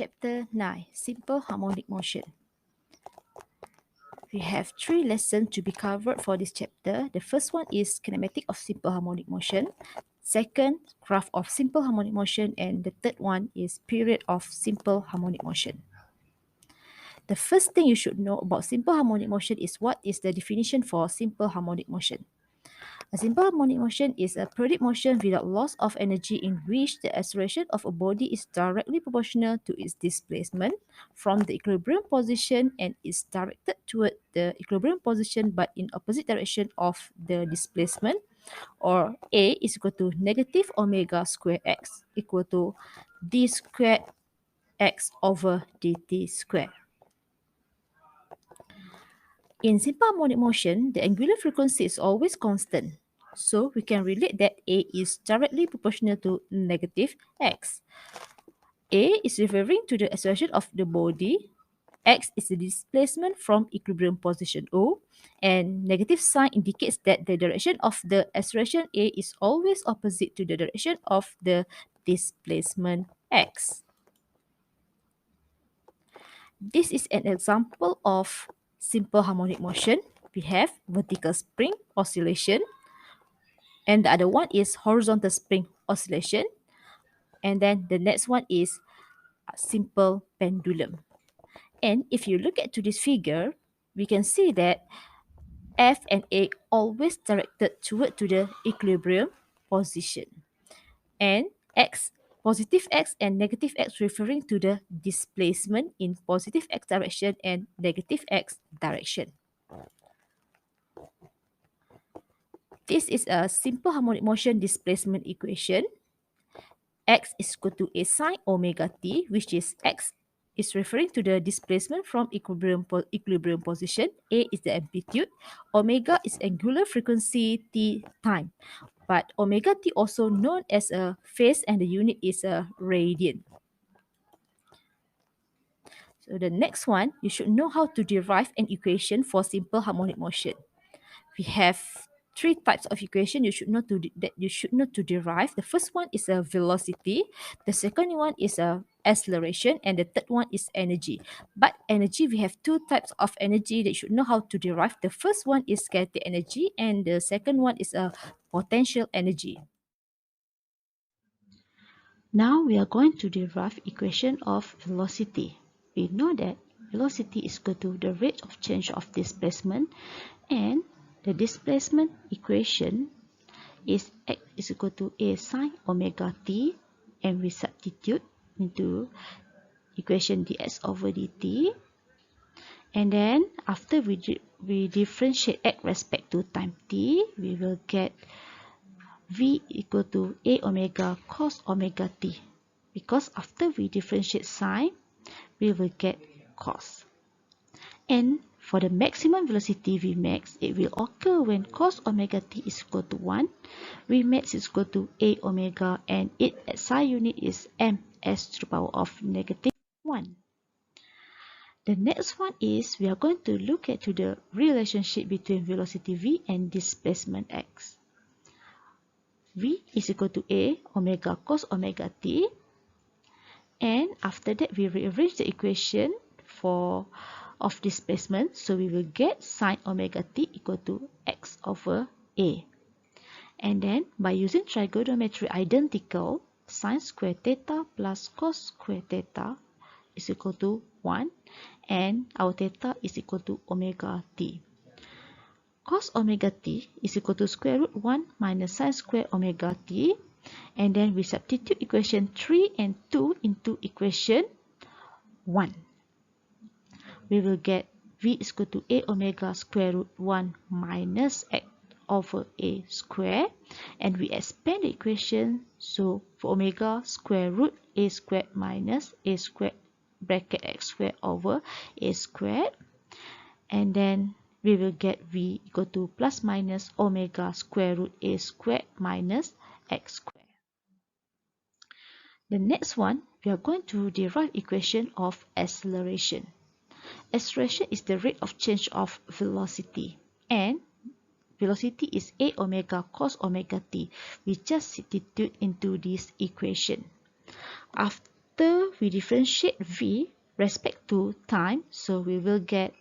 Chapter 9, Simple Harmonic Motion. We have 3 lessons to be covered for this chapter. The first one is Kinematics of Simple Harmonic Motion. Second, Graph of Simple Harmonic Motion. And the third one is Period of Simple Harmonic Motion. The first thing you should know about simple harmonic motion is what is the definition for simple harmonic motion. A simple harmonic motion is a periodic motion without loss of energy in which the acceleration of a body is directly proportional to its displacement from the equilibrium position and is directed toward the equilibrium position but in opposite direction of the displacement, or A is equal to negative omega square x equal to d squared x over dt squared. In simple harmonic motion, the angular frequency is always constant. So we can relate that A is directly proportional to negative x. A is referring to the acceleration of the body. X is the displacement from equilibrium position O. And negative sign indicates that the direction of the acceleration A is always opposite to the direction of the displacement x. This is an example of simple harmonic motion. We have vertical spring oscillation, and the other one is horizontal spring oscillation, and then the next one is a simple pendulum. And if you look at to this figure, we can see that F and A always directed toward to the equilibrium position, and X, positive X and negative X referring to the displacement in positive X direction and negative X direction. This is a simple harmonic motion displacement equation. X is equal to A sine omega t, which is X is referring to the displacement from equilibrium position. A is the amplitude. Omega is angular frequency t time. But omega t also known as a phase and the unit is a radian. So the next one, you should know how to derive an equation for simple harmonic motion. We have 3 types of equation you should know to derive. The first one is a velocity, the second one is a acceleration, and the third one is energy. But energy, we have 2 types of energy that you should know how to derive. The first one is kinetic energy and the second one is a potential energy. Now we are going to derive equation of velocity. We know that velocity is equal to the rate of change of displacement, and the displacement equation is x is equal to A sine omega t, and we substitute into equation dx over dt. And then after we differentiate x respect to time t, we will get v equal to A omega cos omega t. Because after we differentiate sine, we will get cos. And for the maximum velocity Vmax, it will occur when cos omega t is equal to 1, Vmax is equal to A omega, and it at psi unit is ms to the power of negative 1. The next one is we are going to look at the relationship between velocity v and displacement x. V is equal to A omega cos omega t, and after that we rearrange the equation of displacement, so we will get sine omega t equal to x over A. And then by using trigonometry identical, sine square theta plus cos square theta is equal to 1, and our theta is equal to omega t. Cos omega t is equal to square root 1 minus sine square omega t, and then we substitute equation 3 and 2 into equation 1. We will get v is equal to A omega square root 1 minus x over A square, and we expand the equation, so for omega square root A squared minus A squared bracket x squared over A squared, and then we will get v equal to plus minus omega square root A squared minus x squared. The next one, we are going to derive equation of acceleration. Acceleration is the rate of change of velocity, and velocity is A omega cos omega t. We just substitute into this equation. After after we differentiate v respect to time, so we will get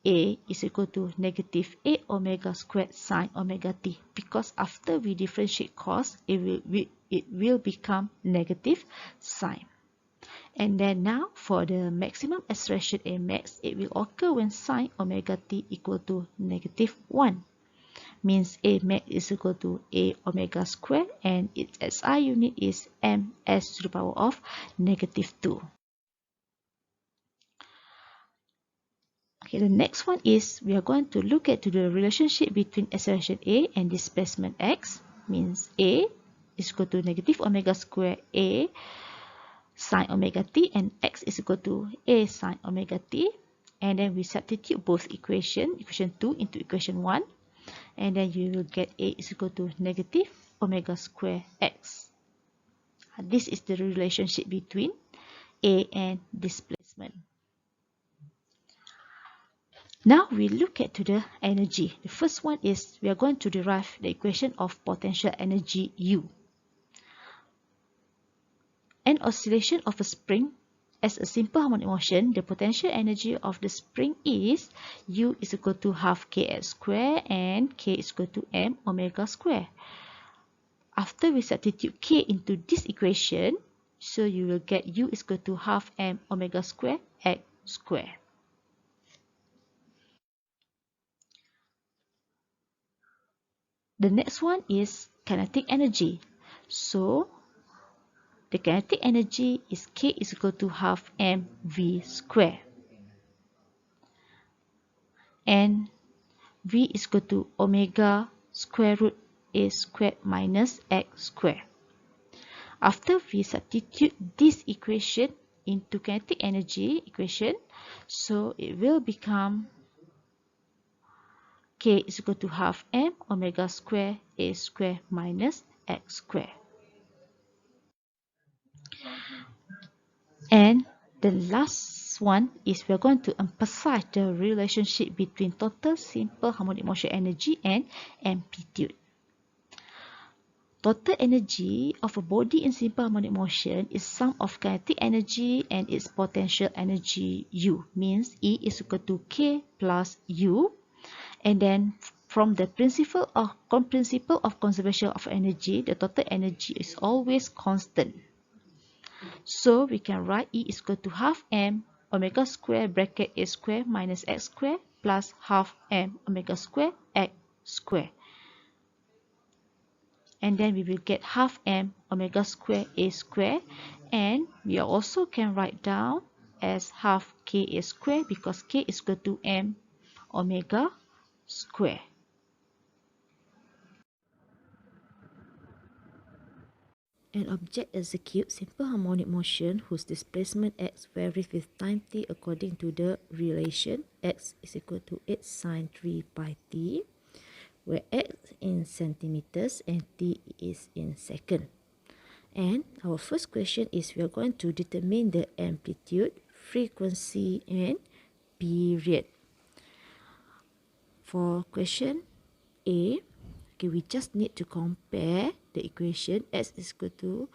a is equal to negative a omega squared sine omega t, because after we differentiate cos, it will become negative sine. And then now for the maximum acceleration A max, it will occur when sine omega t equal to negative 1. Means A max is equal to A omega squared, and its SI unit is ms to the power of negative 2. Okay, the next one is we are going to look at the relationship between acceleration A and displacement x. Means A is equal to negative omega squared A sine omega t, and x is equal to a sine omega t, and then we substitute both equation 2 into equation 1, and then you will get a is equal to negative omega square x. This is the relationship between a and displacement. Now we look at the energy. The first one is we are going to derive the equation of potential energy U. An oscillation of a spring as a simple harmonic motion, the potential energy of the spring is U is equal to half kx square and k is equal to m omega square. After we substitute k into this equation, so you will get U is equal to half m omega square x square. The next one is kinetic energy. So the kinetic energy is k is equal to half mv square. And v is equal to omega square root a squared minus x squared. After we substitute this equation into kinetic energy equation, so it will become k is equal to half m omega square a square minus x square. And the last one is we are going to emphasize the relationship between total simple harmonic motion energy and amplitude. Total energy of a body in simple harmonic motion is sum of kinetic energy and its potential energy U. Means E is equal to K plus U. And then from the principle of conservation of energy, the total energy is always constant. So we can write E is equal to half m omega square bracket a square minus x square plus half m omega square x square. And then we will get half m omega square a square, and we also can write down as half k a square because k is equal to m omega square. An object executes simple harmonic motion whose displacement x varies with time t according to the relation x is equal to 8 sine 3 pi t, where x in centimeters and t is in second. And our first question is we are going to determine the amplitude, frequency and period. For question A, okay, we just need to compare the equation x is equal to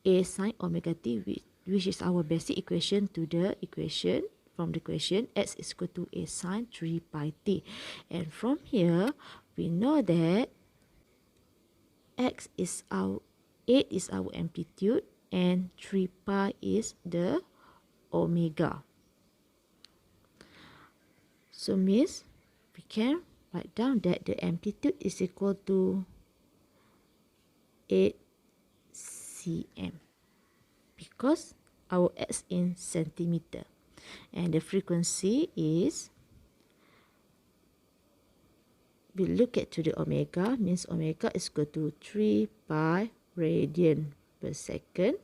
a sine omega t, which is our basic equation, to the equation from the equation x is equal to a sine 3 pi t. And from here, we know that x is our 8 is our amplitude and 3 pi is the omega. So means we can write down that the amplitude is equal to 8 cm because our x in centimeter, and the frequency is, we look at to the omega, means omega is equal to 3 pi radian per second,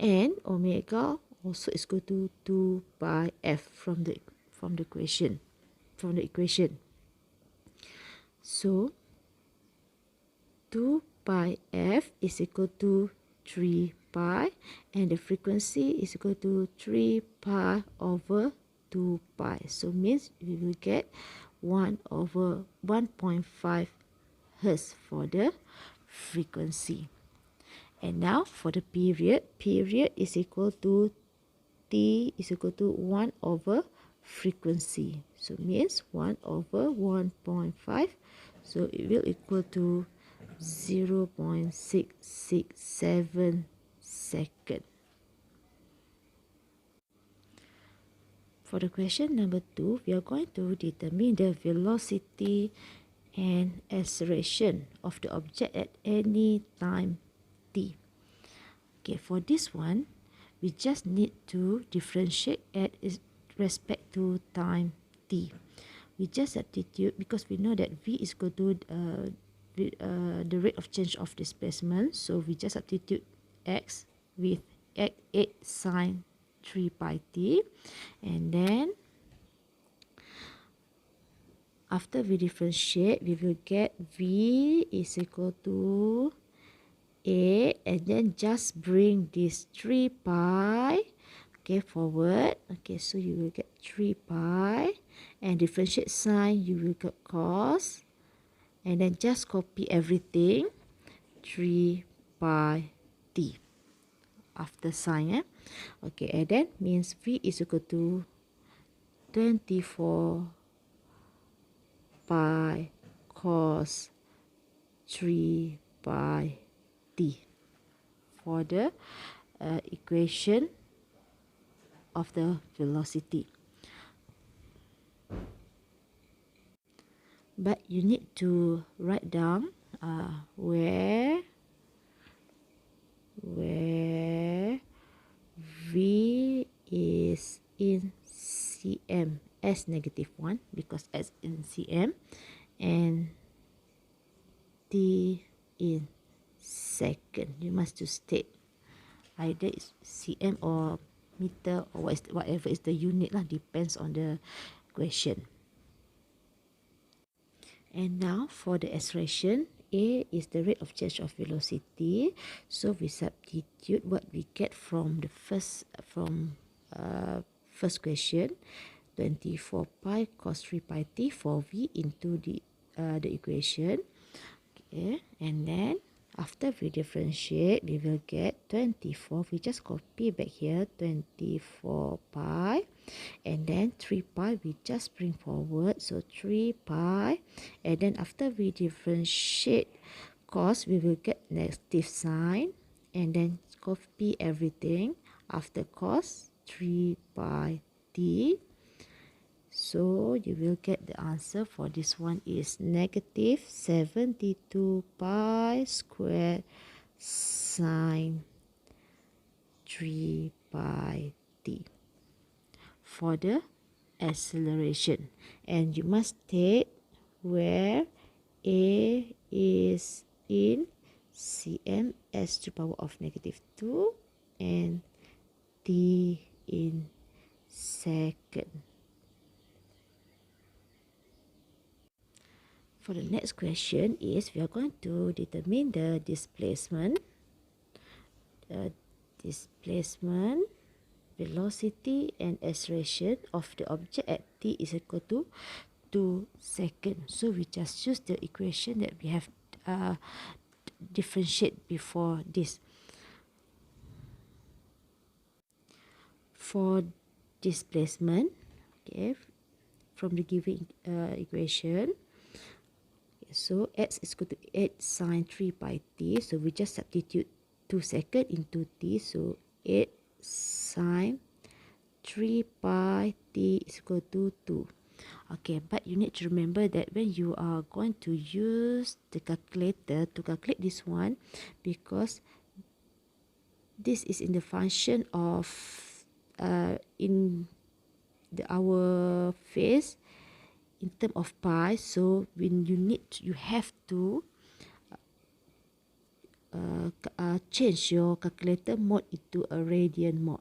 and omega also is equal to 2 pi f from the equation. So 2 pi f is equal to 3 pi, and the frequency is equal to 3 pi over 2 pi. So means we will get 1 over 1.5 hertz for the frequency. And now for the period is equal to t is equal to 1 over frequency. So means 1 over 1.5. So it will equal to 0.667 second. For the question number 2, we are going to determine the velocity and acceleration of the object at any time t. Okay, for this one, we just need to differentiate at respect to time t. We just substitute because we know that v is equal to the rate of change of displacement. So we just substitute x with 8 sine 3 pi t, and then after we differentiate, we will get v is equal to a, and then just bring this 3 pi forward. Okay, so you will get 3 pi, and differentiate sign, you will get cos, and then just copy everything 3 pi t after sign. Okay, and then means v is equal to 24 pi cos 3 pi t for the equation of the velocity. But you need to write down where v is in cm as -1 because s in cm, and t in second. You must to state either it's cm or meter or whatever is the unit lah, depends on the question. And now for the acceleration, a is the rate of change of velocity. So we substitute what we get from the first question, 24 pi cos 3 pi t for v into the equation. Okay, and then after we differentiate, we will get 24. We just copy back here 24 pi, and then 3 pi we just bring forward, so 3 pi, and then after we differentiate cos, we will get negative sign, and then copy everything after cos 3 pi t. So you will get the answer for this one is negative 72 pi squared sine 3 pi t for the acceleration. And you must state where a is in cm s to the power of -2 and t in second. For the next question is we are going to determine the displacement, velocity and acceleration of the object at t is equal to 2 seconds. So we just use the equation that we have differentiate before this. For displacement, okay, from the given equation, so x is equal to 8 sine 3 pi t. So we just substitute 2 seconds into t. So 8 sine 3 pi t is equal to 2. Okay, but you need to remember that when you are going to use the calculator to calculate this one, because this is in the function of in our phase in terms of pi, so when you have to change your calculator mode into a radian mode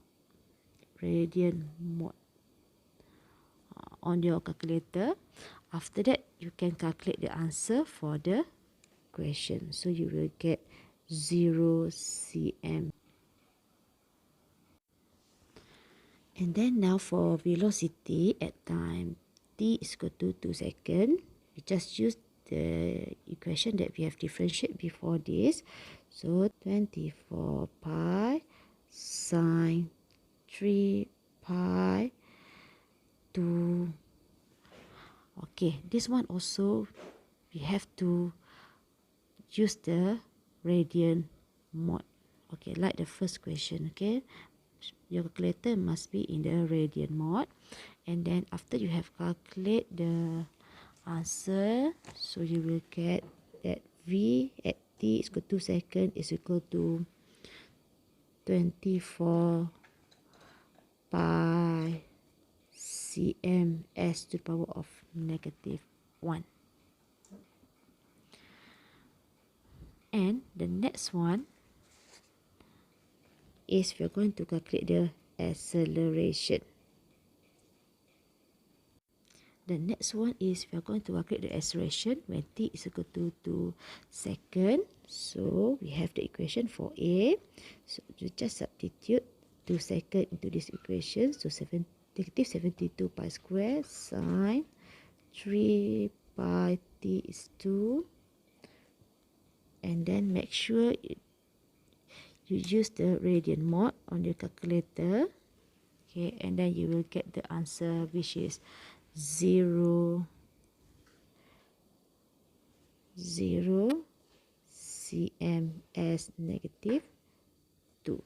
on your calculator. After that, you can calculate the answer for the question. So you will get 0 cm. And then now for velocity at time t is equal to 2 seconds, we just use the equation that we have differentiated before this. So 24 pi sine 3 pi 2. Okay, this one also we have to use the radian mode. Okay, like the first question. Okay, your calculator must be in the radian mode, and then after you have calculated the answer, so you will get that v at t is equal to 2 seconds is equal to 24 pi cm s to the power of -1. And the next one is we are going to calculate the acceleration. The next one is we are going to calculate the acceleration when t is equal to 2 seconds. So we have the equation for A. So you just substitute 2 seconds into this equation. So negative 72 pi square sine 3 pi t is 2. And then make sure you use the radian mode on your calculator. Okay, and then you will get the answer, which is 0 cm as -2.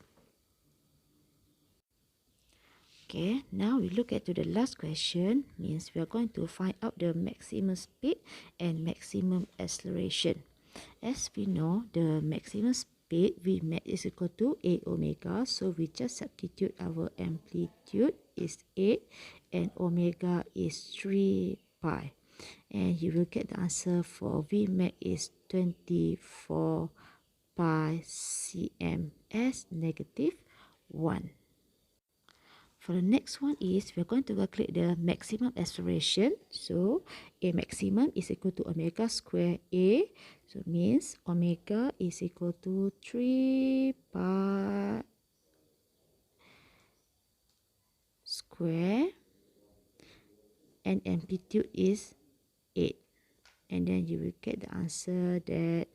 Okay, now we look at to the last question, means we are going to find out the maximum speed and maximum acceleration. As we know, the maximum speed Vmax is equal to a omega, so we just substitute our amplitude is 8 and omega is 3 pi, and you will get the answer for Vmax is 24 pi cm as -1. For the next one is we are going to calculate the maximum acceleration. So a maximum is equal to omega square a. So means omega is equal to 3 pi square and amplitude is 8. And then you will get the answer that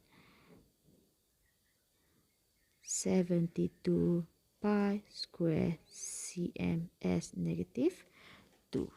72 pi square cm as -2.